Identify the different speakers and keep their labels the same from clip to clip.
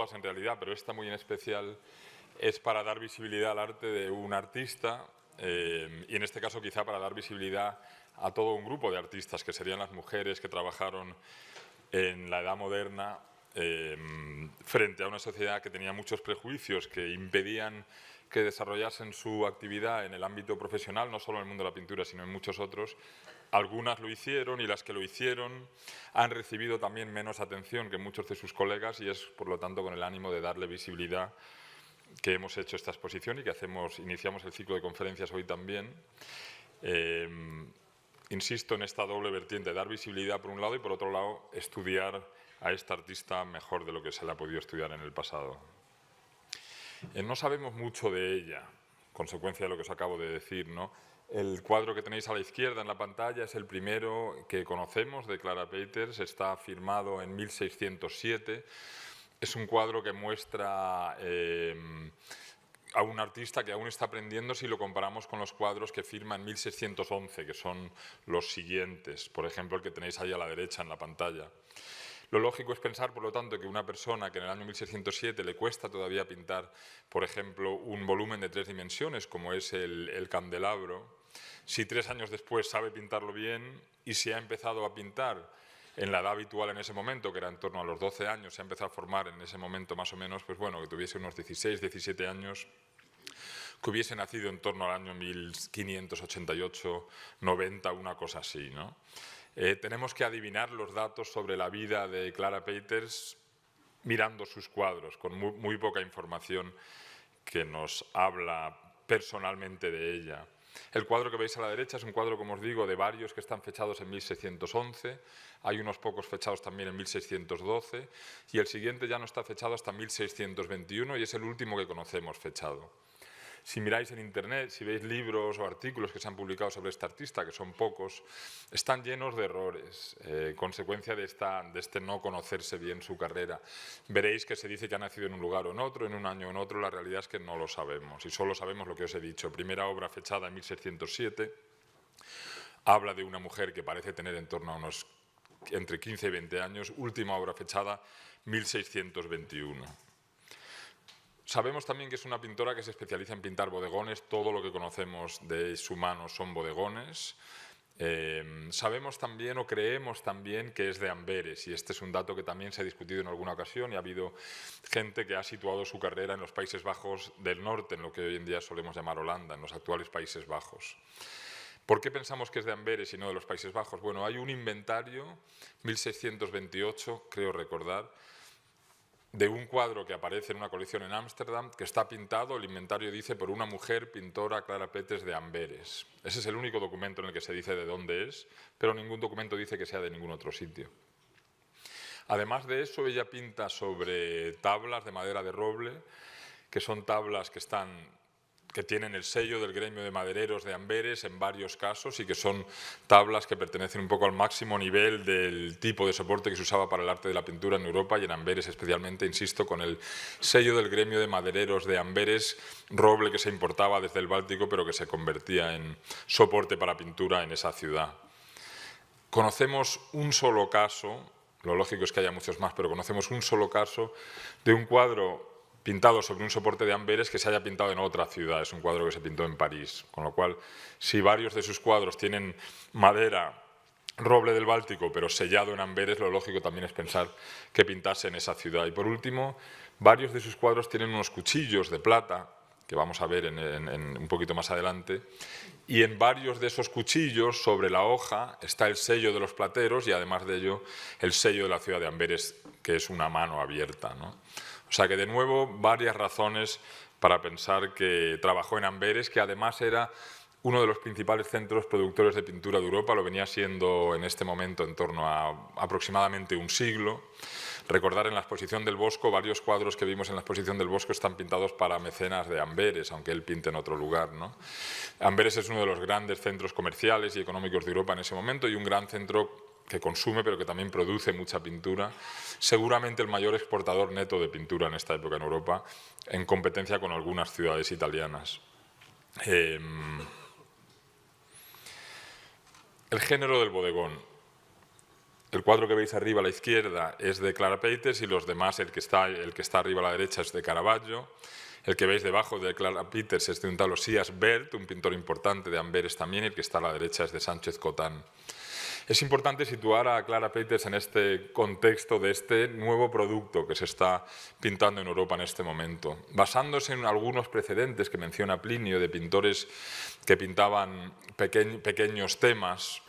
Speaker 1: todas en realidad, pero esta muy en especial es para dar visibilidad al arte de un artista y en este caso quizá para dar visibilidad a todo un grupo de artistas que serían las mujeres que trabajaron en la Edad Moderna frente a una sociedad que tenía muchos prejuicios que impedían que desarrollasen su actividad en el ámbito profesional, no solo en el mundo de la pintura, sino en muchos otros. Algunas lo hicieron y las que lo hicieron han recibido también menos atención que muchos de sus colegas y es, por lo tanto, con el ánimo de darle visibilidad que hemos hecho esta exposición y que iniciamos el ciclo de conferencias hoy también. Insisto en esta doble vertiente, dar visibilidad por un lado y por otro lado estudiar a esta artista mejor de lo que se le ha podido estudiar en el pasado. No sabemos mucho de ella, consecuencia de lo que os acabo de decir, ¿no? El cuadro que tenéis a la izquierda en la pantalla es el primero que conocemos de Clara Peeters, está firmado en 1607. Es un cuadro que muestra a un artista que aún está aprendiendo si lo comparamos con los cuadros que firma en 1611, que son los siguientes, por ejemplo el que tenéis ahí a la derecha en la pantalla. Lo lógico es pensar, por lo tanto, que una persona que en el año 1607 le cuesta todavía pintar, por ejemplo, un volumen de 3 dimensiones, como es el candelabro, si 3 años después sabe pintarlo bien y si ha empezado a pintar en la edad habitual en ese momento, que era en torno a los 12 años, se ha empezado a formar en ese momento más o menos, pues bueno, que tuviese unos 16, 17 años, que hubiese nacido en torno al año 1588, 90, una cosa así, ¿no? Tenemos que adivinar los datos sobre la vida de Clara Peeters mirando sus cuadros, con muy poca información que nos habla personalmente de ella. El cuadro que veis a la derecha es un cuadro, como os digo, de varios que están fechados en 1611, hay unos pocos fechados también en 1612 y el siguiente ya no está fechado hasta 1621 y es el último que conocemos fechado. Si miráis en internet, si veis libros o artículos que se han publicado sobre esta artista, que son pocos, están llenos de errores, consecuencia de este no conocerse bien su carrera. Veréis que se dice que ha nacido en un lugar o en otro, en un año o en otro, la realidad es que no lo sabemos y solo sabemos lo que os he dicho. Primera obra fechada en 1607, habla de una mujer que parece tener en torno a unos entre 15 y 20 años, última obra fechada 1621. Sabemos también que es una pintora que se especializa en pintar bodegones, todo lo que conocemos de su mano son bodegones. Sabemos también o creemos también que es de Amberes y este es un dato que también se ha discutido en alguna ocasión y ha habido gente que ha situado su carrera en los Países Bajos del Norte, en lo que hoy en día solemos llamar Holanda, en los actuales Países Bajos. ¿Por qué pensamos que es de Amberes y no de los Países Bajos? Bueno, hay un inventario, 1628, creo recordar, de un cuadro que aparece en una colección en Ámsterdam, que está pintado, el inventario dice, por una mujer pintora, Clara Peeters de Amberes. Ese es el único documento en el que se dice de dónde es, pero ningún documento dice que sea de ningún otro sitio. Además de eso, ella pinta sobre tablas de madera de roble, que son tablas que tienen el sello del gremio de madereros de Amberes en varios casos y que son tablas que pertenecen un poco al máximo nivel del tipo de soporte que se usaba para el arte de la pintura en Europa y en Amberes especialmente, insisto, con el sello del gremio de madereros de Amberes, roble que se importaba desde el Báltico pero que se convertía en soporte para pintura en esa ciudad. Conocemos un solo caso, lo lógico es que haya muchos más, pero conocemos un solo caso de un cuadro pintado sobre un soporte de Amberes que se haya pintado en otra ciudad. Es un cuadro que se pintó en París, con lo cual, si varios de sus cuadros tienen madera, roble del Báltico, pero sellado en Amberes, lo lógico también es pensar que pintase en esa ciudad. Y por último, varios de sus cuadros tienen unos cuchillos de plata, que vamos a ver un poquito más adelante, y en varios de esos cuchillos, sobre la hoja, está el sello de los plateros y además de ello, el sello de la ciudad de Amberes, que es una mano abierta, ¿no? O sea que, de nuevo, varias razones para pensar que trabajó en Amberes, que además era uno de los principales centros productores de pintura de Europa, lo venía siendo en este momento en torno a aproximadamente un siglo. Recordar en la exposición del Bosco, varios cuadros que vimos en la exposición del Bosco están pintados para mecenas de Amberes, aunque él pinte en otro lugar, ¿no? Amberes es uno de los grandes centros comerciales y económicos de Europa en ese momento y un gran centro que consume pero que también produce mucha pintura, seguramente el mayor exportador neto de pintura en esta época en Europa, en competencia con algunas ciudades italianas. El género del bodegón. El cuadro que veis arriba a la izquierda es de Clara Peters y los demás, el que está arriba a la derecha, es de Caravaggio. El que veis debajo de Clara Peters es de un tal Osias Bert, un pintor importante de Amberes también, y el que está a la derecha es de Sánchez Cotán. Es importante situar a Clara Peters en este contexto de este nuevo producto que se está pintando en Europa en este momento, basándose en algunos precedentes que menciona Plinio de pintores que pintaban pequeños temas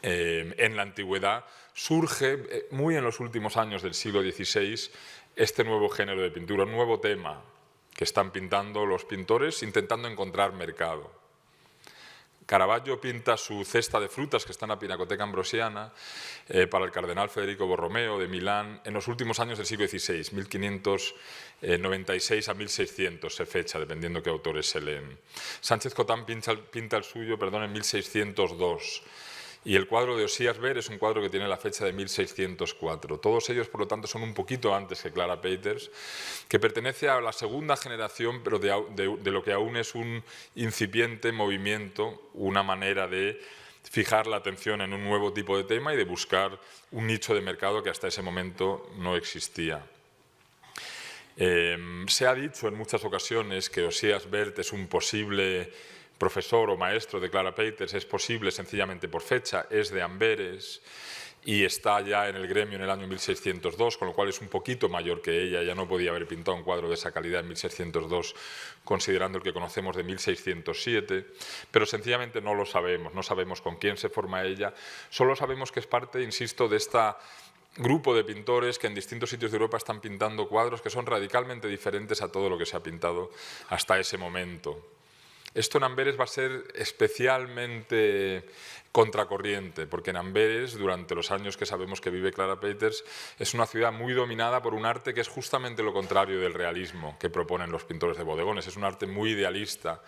Speaker 1: en la antigüedad. Surge muy en los últimos años del siglo XVI este nuevo género de pintura, un nuevo tema que están pintando los pintores intentando encontrar mercado. Caravaggio pinta su cesta de frutas que está en la Pinacoteca Ambrosiana para el cardenal Federico Borromeo de Milán en los últimos años del siglo XVI, 1596 a 1600 se fecha, dependiendo qué autores se leen. Sánchez Cotán pinta el suyo en 1602. Y el cuadro de Osias Bert es un cuadro que tiene la fecha de 1604. Todos ellos, por lo tanto, son un poquito antes que Clara Peters, que pertenece a la segunda generación, pero de lo que aún es un incipiente movimiento, una manera de fijar la atención en un nuevo tipo de tema y de buscar un nicho de mercado que hasta ese momento no existía. Se ha dicho en muchas ocasiones que Osias Bert es un posible profesor o maestro de Clara Peters, es posible sencillamente por fecha, es de Amberes y está ya en el gremio en el año 1602, con lo cual es un poquito mayor que ella, ya no podía haber pintado un cuadro de esa calidad en 1602, considerando el que conocemos de 1607, pero sencillamente no lo sabemos, no sabemos con quién se forma ella, solo sabemos que es parte, insisto, de esta grupo de pintores que en distintos sitios de Europa están pintando cuadros que son radicalmente diferentes a todo lo que se ha pintado hasta ese momento. Esto en Amberes va a ser especialmente contracorriente, porque en Amberes, durante los años que sabemos que vive Clara Peters, es una ciudad muy dominada por un arte que es justamente lo contrario del realismo que proponen los pintores de bodegones. Es un arte muy idealista,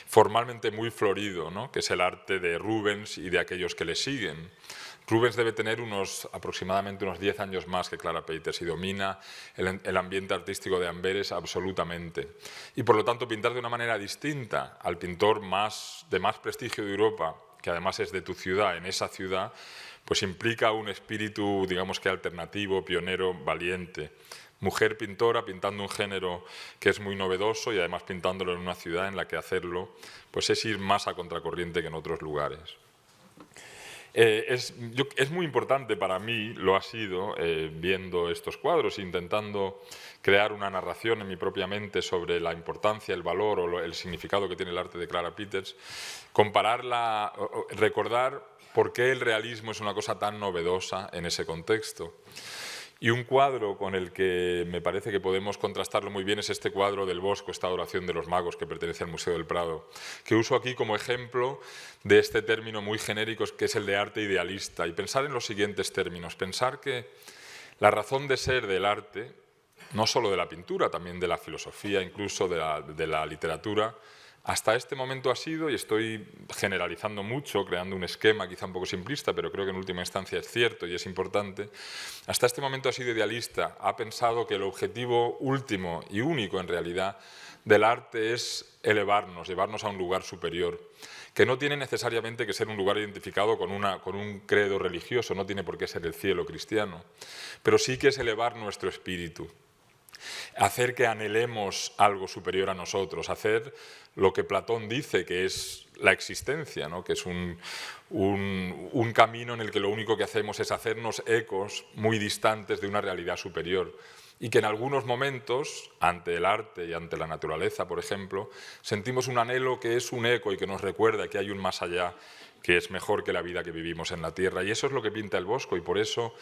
Speaker 1: formalmente muy florido, ¿no? Que es el arte de Rubens y de aquellos que le siguen. Rubens debe tener aproximadamente unos 10 años más que Clara Peters y domina el ambiente artístico de Amberes absolutamente. Y por lo tanto pintar de una manera distinta al pintor de más prestigio de Europa, que además es de tu ciudad, en esa ciudad, pues implica un espíritu, digamos que alternativo, pionero, valiente. Mujer pintora pintando un género que es muy novedoso y además pintándolo en una ciudad en la que hacerlo pues es ir más a contracorriente que en otros lugares. Es muy importante para mí, lo ha sido, viendo estos cuadros, intentando crear una narración en mi propia mente sobre la importancia, el valor o el significado que tiene el arte de Clara Peters, compararla, recordar por qué el realismo es una cosa tan novedosa en ese contexto. Y un cuadro con el que me parece que podemos contrastarlo muy bien es este cuadro del Bosco, esta adoración de los magos que pertenece al Museo del Prado, que uso aquí como ejemplo de este término muy genérico que es el de arte idealista. Y pensar en los siguientes términos, pensar que la razón de ser del arte, no solo de la pintura, también de la filosofía, incluso de la literatura, hasta este momento ha sido, y estoy generalizando mucho, creando un esquema quizá un poco simplista, pero creo que en última instancia es cierto y es importante, hasta este momento ha sido idealista, ha pensado que el objetivo último y único en realidad del arte es elevarnos, llevarnos a un lugar superior, que no tiene necesariamente que ser un lugar identificado con un credo religioso, no tiene por qué ser el cielo cristiano, pero sí que es elevar nuestro espíritu. Hacer que anhelemos algo superior a nosotros, hacer lo que Platón dice que es la existencia, ¿no? Que es un camino en el que lo único que hacemos es hacernos ecos muy distantes de una realidad superior y que en algunos momentos, ante el arte y ante la naturaleza, por ejemplo, sentimos un anhelo que es un eco y que nos recuerda que hay un más allá que es mejor que la vida que vivimos en la tierra. Y eso es lo que pinta el Bosco y por eso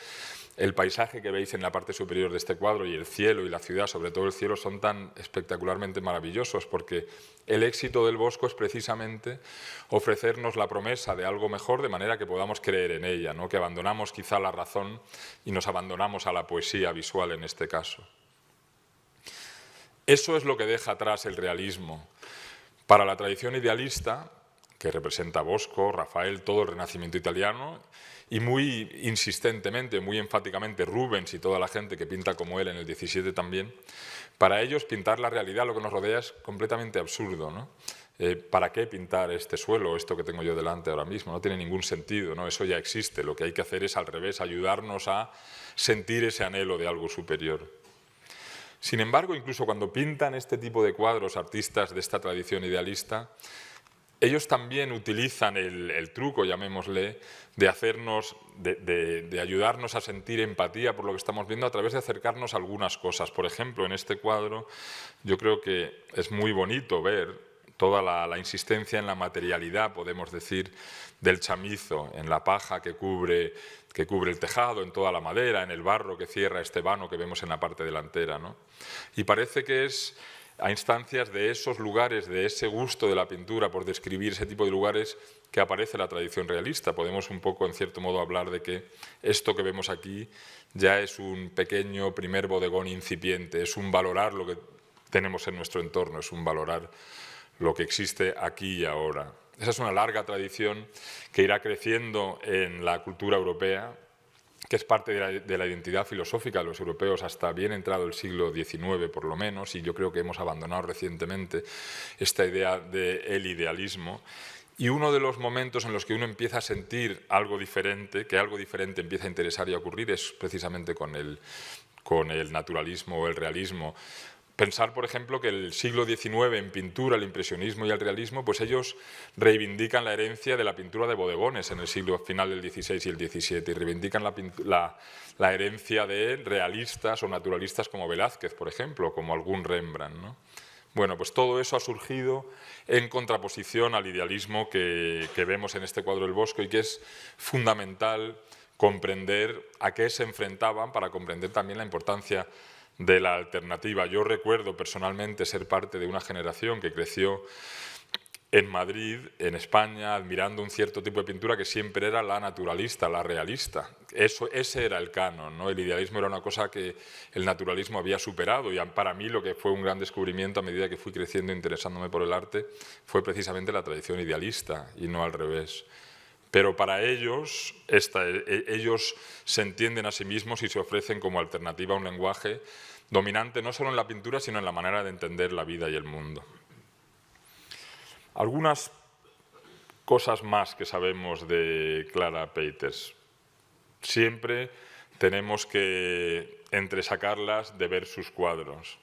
Speaker 1: el paisaje que veis en la parte superior de este cuadro y el cielo y la ciudad, sobre todo el cielo, son tan espectacularmente maravillosos porque el éxito del Bosco es precisamente ofrecernos la promesa de algo mejor de manera que podamos creer en ella, ¿no? Que abandonamos quizá la razón y nos abandonamos a la poesía visual en este caso. Eso es lo que deja atrás el realismo. Para la tradición idealista, que representa Bosco, Rafael, todo el Renacimiento italiano, y muy insistentemente, muy enfáticamente Rubens y toda la gente que pinta como él en el 17 también, para ellos pintar la realidad, lo que nos rodea, es completamente absurdo, ¿no? ¿para qué pintar este suelo, esto que tengo yo delante ahora mismo? No tiene ningún sentido, ¿no? Eso ya existe. Lo que hay que hacer es al revés, ayudarnos a sentir ese anhelo de algo superior. Sin embargo, incluso cuando pintan este tipo de cuadros artistas de esta tradición idealista, ellos también utilizan el truco, llamémosle, de ayudarnos a sentir empatía por lo que estamos viendo a través de acercarnos a algunas cosas. Por ejemplo, en este cuadro yo creo que es muy bonito ver toda la insistencia en la materialidad, podemos decir, del chamizo, en la paja que cubre el tejado, en toda la madera, en el barro que cierra este vano que vemos en la parte delantera, ¿no? Y parece que es a instancias de esos lugares, de ese gusto de la pintura por describir ese tipo de lugares que aparece la tradición realista. Podemos un poco, en cierto modo, hablar de que esto que vemos aquí ya es un pequeño primer bodegón incipiente, es un valorar lo que tenemos en nuestro entorno, es un valorar lo que existe aquí y ahora. Esa es una larga tradición que irá creciendo en la cultura europea, que es parte de la identidad filosófica de los europeos hasta bien entrado el siglo XIX, por lo menos, y yo creo que hemos abandonado recientemente esta idea del idealismo. Y uno de los momentos en los que uno empieza a sentir algo diferente, que algo diferente empieza a interesar y a ocurrir, es precisamente con el naturalismo o el realismo. Pensar, por ejemplo, que el siglo XIX en pintura, el impresionismo y el realismo, pues ellos reivindican la herencia de la pintura de bodegones en el siglo final del XVI y el XVII y reivindican la herencia de realistas o naturalistas como Velázquez, por ejemplo, como algún Rembrandt, ¿no? Bueno, pues todo eso ha surgido en contraposición al idealismo que vemos en este cuadro del Bosco y que es fundamental comprender a qué se enfrentaban para comprender también la importancia de la alternativa. Yo recuerdo personalmente ser parte de una generación que creció en Madrid, en España, admirando un cierto tipo de pintura que siempre era la naturalista, la realista. Ese era el canon, ¿no? El idealismo era una cosa que el naturalismo había superado y para mí lo que fue un gran descubrimiento a medida que fui creciendo interesándome por el arte fue precisamente la tradición idealista y no al revés. Pero para ellos, ellos se entienden a sí mismos y se ofrecen como alternativa a un lenguaje dominante no solo en la pintura, sino en la manera de entender la vida y el mundo. Algunas cosas más que sabemos de Clara Peйтers. Siempre tenemos que entresacarlas de ver sus cuadros.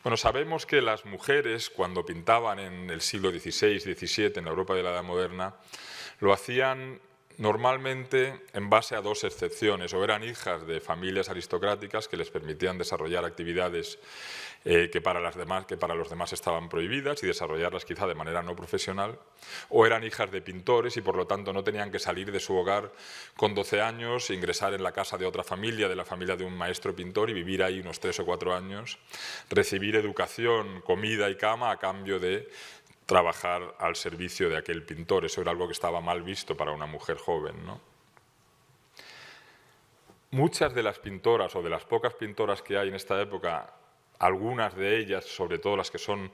Speaker 1: Bueno, sabemos que las mujeres, cuando pintaban en el siglo XVI, XVII, en la Europa de la Edad Moderna, lo hacían normalmente en base a dos excepciones, o eran hijas de familias aristocráticas que les permitían desarrollar actividades que para los demás estaban prohibidas y desarrollarlas quizá de manera no profesional, o eran hijas de pintores y por lo tanto no tenían que salir de su hogar con 12 años, ingresar en la casa de otra familia, de la familia de un maestro pintor y vivir ahí unos 3 o 4 años, recibir educación, comida y cama a cambio de trabajar al servicio de aquel pintor. Eso era algo que estaba mal visto para una mujer joven, ¿no? Muchas de las pintoras o de las pocas pintoras que hay en esta época, algunas de ellas, sobre todo las que son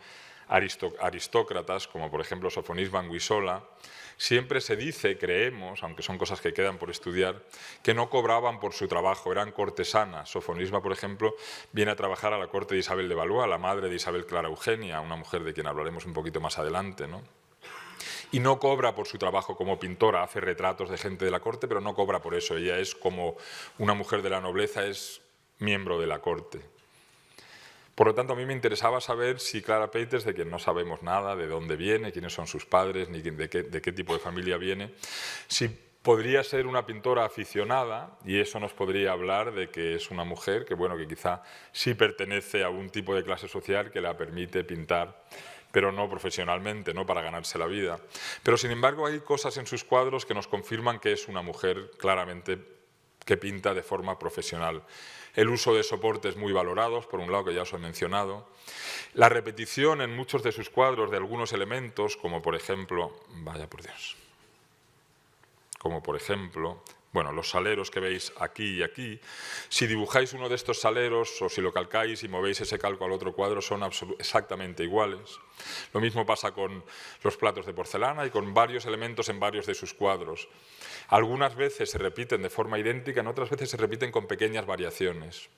Speaker 1: aristócratas, como por ejemplo Sofonisba Anguissola, siempre se dice, creemos, aunque son cosas que quedan por estudiar, que no cobraban por su trabajo, eran cortesanas. Sofonisba, por ejemplo, viene a trabajar a la corte de Isabel de Valois, la madre de Isabel Clara Eugenia, una mujer de quien hablaremos un poquito más adelante, ¿no? Y no cobra por su trabajo como pintora, hace retratos de gente de la corte, pero no cobra por eso. Ella es como una mujer de la nobleza, es miembro de la corte. Por lo tanto, a mí me interesaba saber si Clara Peйтers, de quien no sabemos nada, de dónde viene, quiénes son sus padres, ni de qué tipo de familia viene, si podría ser una pintora aficionada, y eso nos podría hablar de que es una mujer que, bueno, que quizá sí pertenece a un tipo de clase social que la permite pintar, pero no profesionalmente, no para ganarse la vida. Pero, sin embargo, hay cosas en sus cuadros que nos confirman que es una mujer claramente que pinta de forma profesional. El uso de soportes muy valorados, por un lado, que ya os he mencionado. La repetición en muchos de sus cuadros de algunos elementos, como por ejemplo, vaya por Dios, como por ejemplo, bueno, los saleros que veis aquí y aquí. Si dibujáis uno de estos saleros o si lo calcáis y movéis ese calco al otro cuadro, son exactamente iguales. Lo mismo pasa con los platos de porcelana y con varios elementos en varios de sus cuadros. Algunas veces se repiten de forma idéntica, en otras veces se repiten con pequeñas variaciones.